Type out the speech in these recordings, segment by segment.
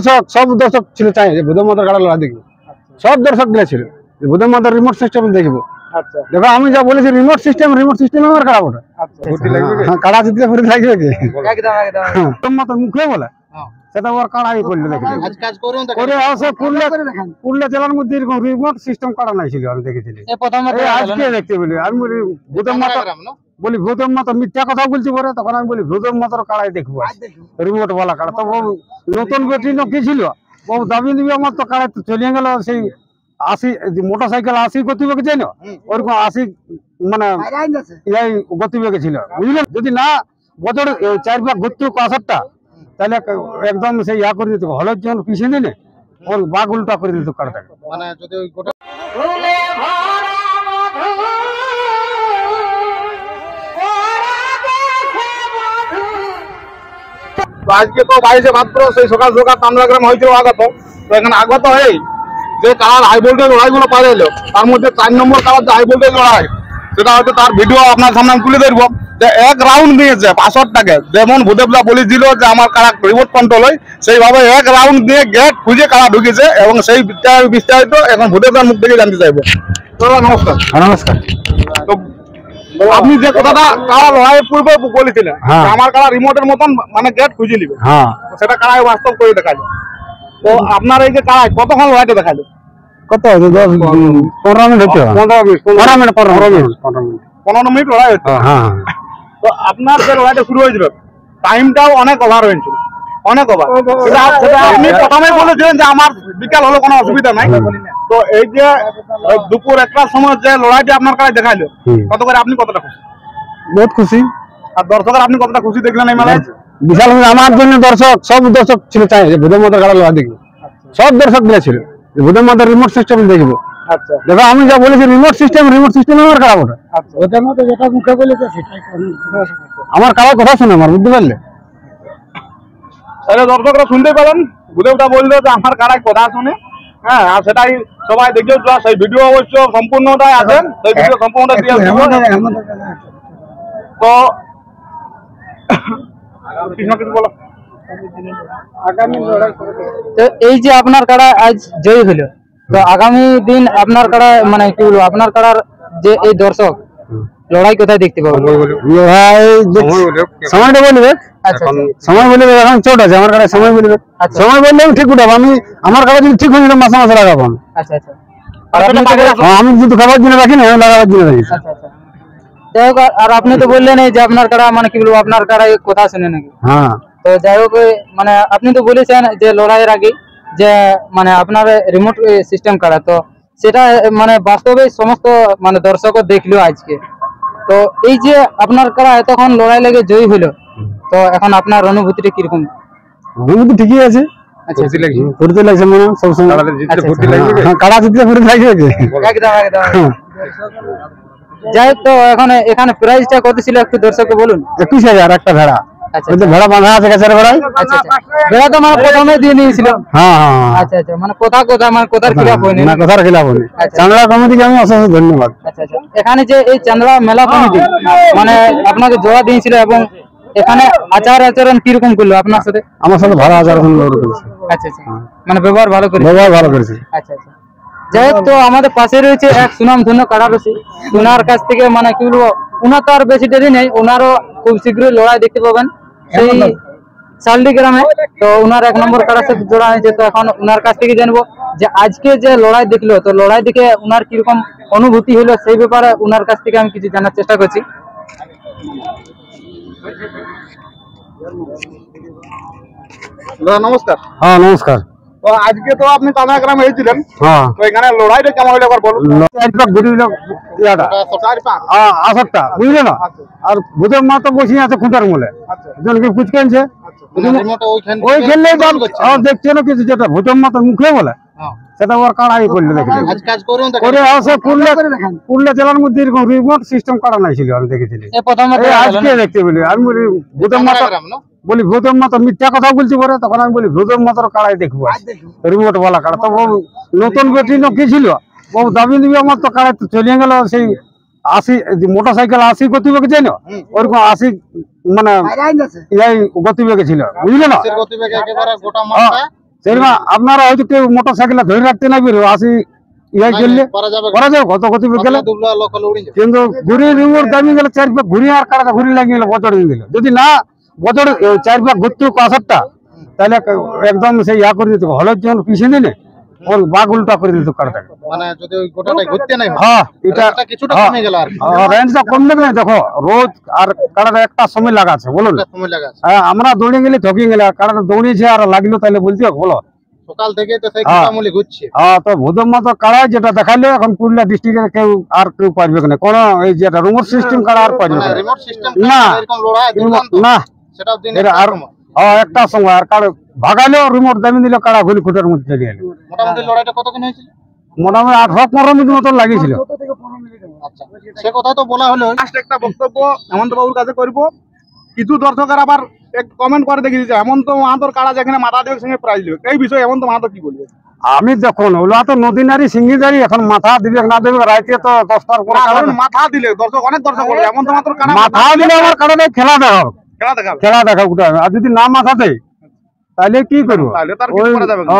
দর্শক সব দর্শক ছিল চাই যে ভূতের মাথার কাড়া লড়াই দেখবো। সব দর্শক গুলা ছিল যে ভূতের মাথার রিমোট সিস্টেম দেখবো। দেখো আমি যা বলেছি রিমোট সিস্টেম আমার কাড়া ওটা। কাড়া জিতলে ফুর্তি লাগবে কি? ভূতের মাথার মুখে বলে সেটা ওর কাড়াই করলো দেখি করে আসে পুরুলিয়া জেলার মধ্যে এরকম রিমোট সিস্টেম কাড়া নাই ছিল আমি দেখেছিলি আজকে দেখতে বলি। আমি বলি ভূতের মাথা বলি ভূতের মাথা মিথ্যা কথা বলছি পরে তখন আমি বলি ভূতের মাথার কাড়াই দেখবো রিমোট ওয়ালা কাড়া। তো নতুন বেটি কি ছিল বহু দাবি দিবি আমার তো কাড়াই চলিয়ে গেল সেই 80 মোটরসাইকেল 80 গতিবেগে যাই না ওরকম 80 মানে গতিবেগে ছিল বুঝলেন। যদি না বছর 4 ভাগ ঘুরতে 65টা তাহলে একদম সেই ইয়া করে দিত হলের জন্য পিছিয়ে দিলে ওর বাঘ উল্টা করে দিত কাড়াটাকে। মানে যদি আজকে তো 22 ভাদ্র সেই সকাল সকাল তামরাগ্রাম হয়েছিল আগত। তো এখানে আগত হয়ে যে কালার হাই ভোল্টেজ লড়াইগুলো পাওয়া গেল তার মধ্যে 4 নম্বর কালার যে হাই ভোল্টেজ লড়াই সেটা হয়তো তার ভিডিও আপনার সামনে তুলে ধরবো। যে এক রাউন্ড নিয়েছে 65 টাকা যেমন ভূদেবদা বলেছিল যে আমার কারা রিমোট কন্ট্রোল হয় সেইভাবে এক রাউন্ড দিয়ে গেট খুঁজে কারা ঢুকেছে এবং সেই বিস্তারিত এখন ভূদেবদার মুখ থেকে জানতে চাইবো। নমস্কার। নমস্কার। তো আপনি যে কথাটা কারা লড়াইয়ের পূর্বে বলেছিলেন আমার কারা রিমোটের মতন মানে গেট খুঁজে নিবে সেটা কারায় বাস্তব করে দেখালো। তো আপনার এই যে কারায় কতক্ষণ লড়াইটা দেখালো? কত 15 মিনিট হচ্ছে 15 মিনিট লড়াই হচ্ছে। তো আপনার যে লড়াইটা শুরু হয়েছিল টাইমটাও অনেক ওভার হয়েছিল অনেক ওভার। আপনি প্রথমেই বলেছিলেন যে আমার বিকাল হলো কোনো অসুবিধা নাই। তো এই যে দুপুর 1টার সময় যে লড়াইটা আপনার কাছে দেখাইলো কত করে আপনি কতটা খুশি? বহুত খুশি। আর দর্শকের আপনি কতটা খুশি দেখলেন এই মেলায়? বিশাল আমার জন্য দর্শক সব দর্শক ছিল চাই যে ভূতের মাথার কাড়া লড়াই দেখবো। সব দর্শক গুলা ছিল যে ভূতের মাথার রিমোট সিস্টেম দেখবো। দেখো আমি যা বলেছি রিমোট সিস্টেম আমার কাড়া ওটা। ওটার মতো যেটা মুখে বলেছে সেটাই আমার কাড়ার কথা শুনে আমার বুঝতে পারলে। তাহলে দর্শকরা শুনতে পেলেন ভূদেবদা বললো যে আমার কাড়ায় কথা শুনে। হ্যাঁ আর সেটাই সবাই দেখেও সেই ভিডিও অবশ্য সম্পূর্ণটাই আছে সেই ভিডিও সম্পূর্ণটা দিয়ে তো তো এই যে আপনার কাড়া আজ জয়ী হলো তো আগামী দিন আপনার কাড়া মানে কি বলবো আপনার কাড়ার যে এই দর্শক লড়াই কোথায় দেখতে পাবো? সময়টা বলবে সময় বলবে এখন চোট আছে আমার কাছে সময় বলবে সময় বললে ঠিক উঠাবো আমি আমার কাছে যদি ঠিক হয়ে গেলে মাসে মাসে লাগাবো। আচ্ছা আচ্ছা আমি যদি খাবার জন্য রাখি না আমি লাগাবার জন্য রাখি। আচ্ছা আচ্ছা যাই হোক আর আপনি তো বললেন যে আপনার কাড়া মানে কি বলবো আপনার কাড়া কথা শুনে নাকি? হ্যাঁ তো যাই হোক মানে আপনি তো বলেছেন যে লড়াইয়ের আগে যে মানে আপনার রিমোট সিস্টেম কাড়া তো সেটা মানে বাস্তবে সমস্ত মানে দর্শকও দেখলো আজকে। তো এই যে আপনার কাড়া এতক্ষণ লড়াই লেগে জয়ী হলো তো এখন আপনার অনুভূতিটা কিরকম? অনুভূতি ঠিকই আছে। ফুর্তি লাগছে মনে সবসময় কাড়া জিতলে ফুর্তি লাগবে কি? একদম একদম। যাই হোক তো এখানে প্রাইসটা কত ছিল একটু দর্শককে বলুন। 21,000 একটা ভেড়া। ভেড়া বাঁধা আছে গাছের ভেড়ায়। আচ্ছা আচ্ছা ভেড়া তো মানে প্রথমে দিয়ে নিয়েছিল। আচ্ছা আচ্ছা মানে মানে কথার খিলাফ হয়নি না কথার খিলাফ হয়নি। চান্দড়া কমিটিকে আমি অশেষ ধন্যবাদ। আচ্ছা আচ্ছা এখানে যে এই চান্দড়া মেলা কমিটি মানে আপনাকে জোড়া দিয়েছিল এবং এখানে আচরণ কিরকম করলো আপনার সাথে? আমার সাথে ভালো আচরণ করেছে। আচ্ছা আচ্ছা মানে ব্যবহার ভালো করেছে। আচ্ছা আচ্ছা যাই হোক তো আমাদের পাশে রয়েছে এক সুনামধন্য কাড়ারসি ওনার কাছ থেকে মানে কি বলবো ওনার তো আর বেশি দেরি নেই ওনারও খুব শীঘ্রই লড়াই দেখতে পাবেন সেই শালডি গ্রামে। তো ওনার 1 নম্বর কাড়ার সাথে জোড়া হয়েছে তো এখন ওনার কাছ থেকে জানবো যে আজকে যে লড়াই দেখলো তো লড়াই দেখে ওনার কিরকম অনুভূতি হলো সেই ব্যাপারে ওনার কাছ থেকে আমি কিছু জানার চেষ্টা করছি। নমস্কার। হ্যাঁ নমস্কার। তো আজকে তো আপনি তামরাগ্রামে হয়েছিলেন তো এখানে লড়াইটা কেমন হলো একবার বলুন। 68টা বুঝলে না আর ভূতের মাথা বসিয়ে আছে খুঁটার মূলে জনকে কুচকানছে ওই খেললেই দেখছে না কিছু যেটা ভূতের মাথা মুখে বলে সেটা ওর কাড়াই করলে দেখি করে আসে পুরুলিয়া জেলার মধ্যে এরকম রিমোট সিস্টেম কাড়া নাই ছিল আমি দেখেছিলি আজকে দেখতে বলি। আমি বলি ভূতের মাথা বলি ভূতের মাথা মিথ্যা কথা বলছি পরে তখন আমি বলি ভূতের মাথার কাড়াই দেখবো রিমোট বলা কাড়া। তো নতুন বেটি কি ছিল বহু দাবি দিবি আমার তো কাড়াই চলিয়ে গেল সেই 80 মোটরসাইকেল 80 গতিবেগে যাই না ওরকম 80 মানে গতিবেগে ছিল বুঝলে না। সেরকম আপনারা হয়তো কেউ মোটর সাইকেলে ধরে রাখতে না পারবে, আসি ইয়ে করলে করা যাবে কত গতি গেলে, কিন্তু ঘুরি রিমোট দামি গেলে 4 পাক ঘুরি আর কাটা ঘুরি লাগিয়ে গেলে বছর দিয়ে দিল, যদি না বছর 4 পাক ঘুরতে 65টা তাহলে একদম সেই ইয়া করে দিত, হলের জন্য পিছিয়ে দিলে ওর বাঘ উল্টা করে দিত কাটাটাকে। মানে যদি ওই গোটাটাই ঘুরতে নাই হ্যাঁ এটা কিছুটা কমে গেল আর কি, রেঞ্জটা কমবে না। দেখো রোজ আর কাটাটা একটা সময় লাগাচ্ছে বলুন, সময় লাগাছে। হ্যাঁ আমরা দৌড়ে গেলে ঠকিয়ে গেলে, আর কাটাটা দৌড়িয়েছে আর লাগলো তাহলে বলতে হবে বলো। সকাল থেকে তো সেই কাটামুলি ঘুরছে। হ্যাঁ তো ভূতম্মা তো কাড়া যেটা দেখালো এখন পুরুলিয়া ডিস্ট্রিক্টের কেউ পারবে না, কোন এই যেটা রিমোট সিস্টেম কাড়া আর পারবে না। রিমোট সিস্টেম না এরকম লড়াই দুর্দান্ত না সেটাও দিন এটা আর একটা সময় আর কাড়া ভাগালেও রিমোট দামি দিল, কাড়া গুলি খুঁটের মধ্যে চলে গেল। মোটামুটি লড়াইটা কতক্ষণ হয়েছিল? মোটামুটি 18-15 মিনিট মতন লাগিয়েছিল। আচ্ছা সে কথা তো বলা হলো, লাস্ট একটা বক্তব্য হেমন্ত বাবুর কাছে করব। কিছু দর্শকের আবার এক কমেন্ট করে দেখি যে হেমন্ত মাহাতোর কাড়া যেখানে মাথা দেবের সঙ্গে প্রাইজ দেবে, এই বিষয়ে হেমন্ত মাহাতো কি বলবে? আমি দেখুন ওগুলা তো নদী নারী সিঙ্গিদারি, এখন মাথা দিবে না দেবে রাইতে তো 10টার পরে কাড়া মাথা দিলে দর্শক অনেক দর্শক বলবে হেমন্ত মাহাতোর কাড়া মাথা দিলে আমার কাড়াটা খেলা দেখাও, খেলা দেখাবে, খেলা দেখা উঠে, আর যদি না মাথা দেয় তাহলে কি করবো? তাহলে তার কিছু ওই করা যাবে না।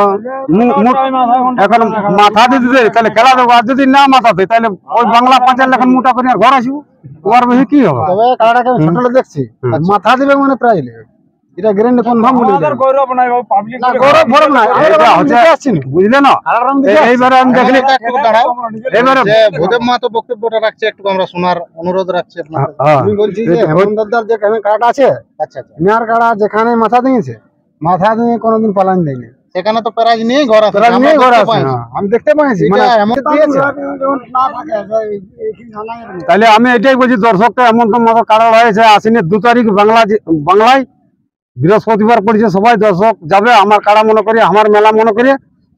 এখন মাথা দিতে দেয় তাহলে খেলা দেবো, আর যদি না মাথা দেয় তাহলে ওই বাংলা 5 লাখ মোটা করে আর ঘর আসবো, ওর বেশি কি হবে? তবে কাড়াটাকে আমি ছোটটা দেখছি, মাথা দিবে মানে প্রায় নেবে, এটা গ্যারান্টি কনফার্ম বলে দিই। গৌরব নাই বাবু, পাবলিক না গৌরব গৌরব না, এটা হচ্ছে বুঝলে না। এইবারে আমি দেখলি একটু দাঁড়াও, এবারে যে ভূদেব মাহাতো বক্তব্যটা রাখছে একটু আমরা শোনার অনুরোধ রাখছি আপনাদের। আমি বলছি যে হেমন্তদার যেখানে কাড়াটা আছে, আচ্ছা আচ্ছা, মিয়ার কাড়া যেখানে মাথা দিয়েছে, মাথা দিয়ে কোনোদিন পালান দেয়নি, সেখানে তো প্রাইজ নিয়ে ঘর আছে, প্রায় নিয়ে আমরা ঘরে দেখতে আছে। পাইছি। আমি দেখতে পাইছি মানে এটা এমন দিয়েছে। তাহলে আমি এটাই বলছি দর্শককে, হেমন্ত মাহাতো কাড়া হয়েছে আশ্বিনের 2 তারিখ বাংলায় বৃহস্পতিবার পড়েছে, সবাই দর্শক যাবে, আমার কাড়া মনে করি, আমার মেলা মনে করি,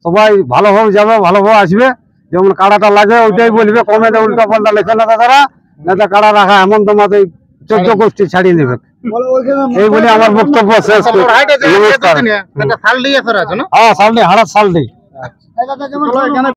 সবাই ভালোভাবে যাবে, ভালোভাবে আসবে, যেমন কাড়াটা লাগে ওইটাই বলবে, কমেন্টে উল্টা পাল্টা লেখে না দাদারা, না কাড়া রাখা হেমন্ত মাহাতো 14 গোষ্ঠী ছাড়িয়ে দেবে। এই বলে আমার বক্তব্য শেষ করি। লড়াইটা যে নমস্কার। একটা সাল দিয়ে আছে না? হ্যাঁ সালডি হাড়া সালডি। চলো এখানে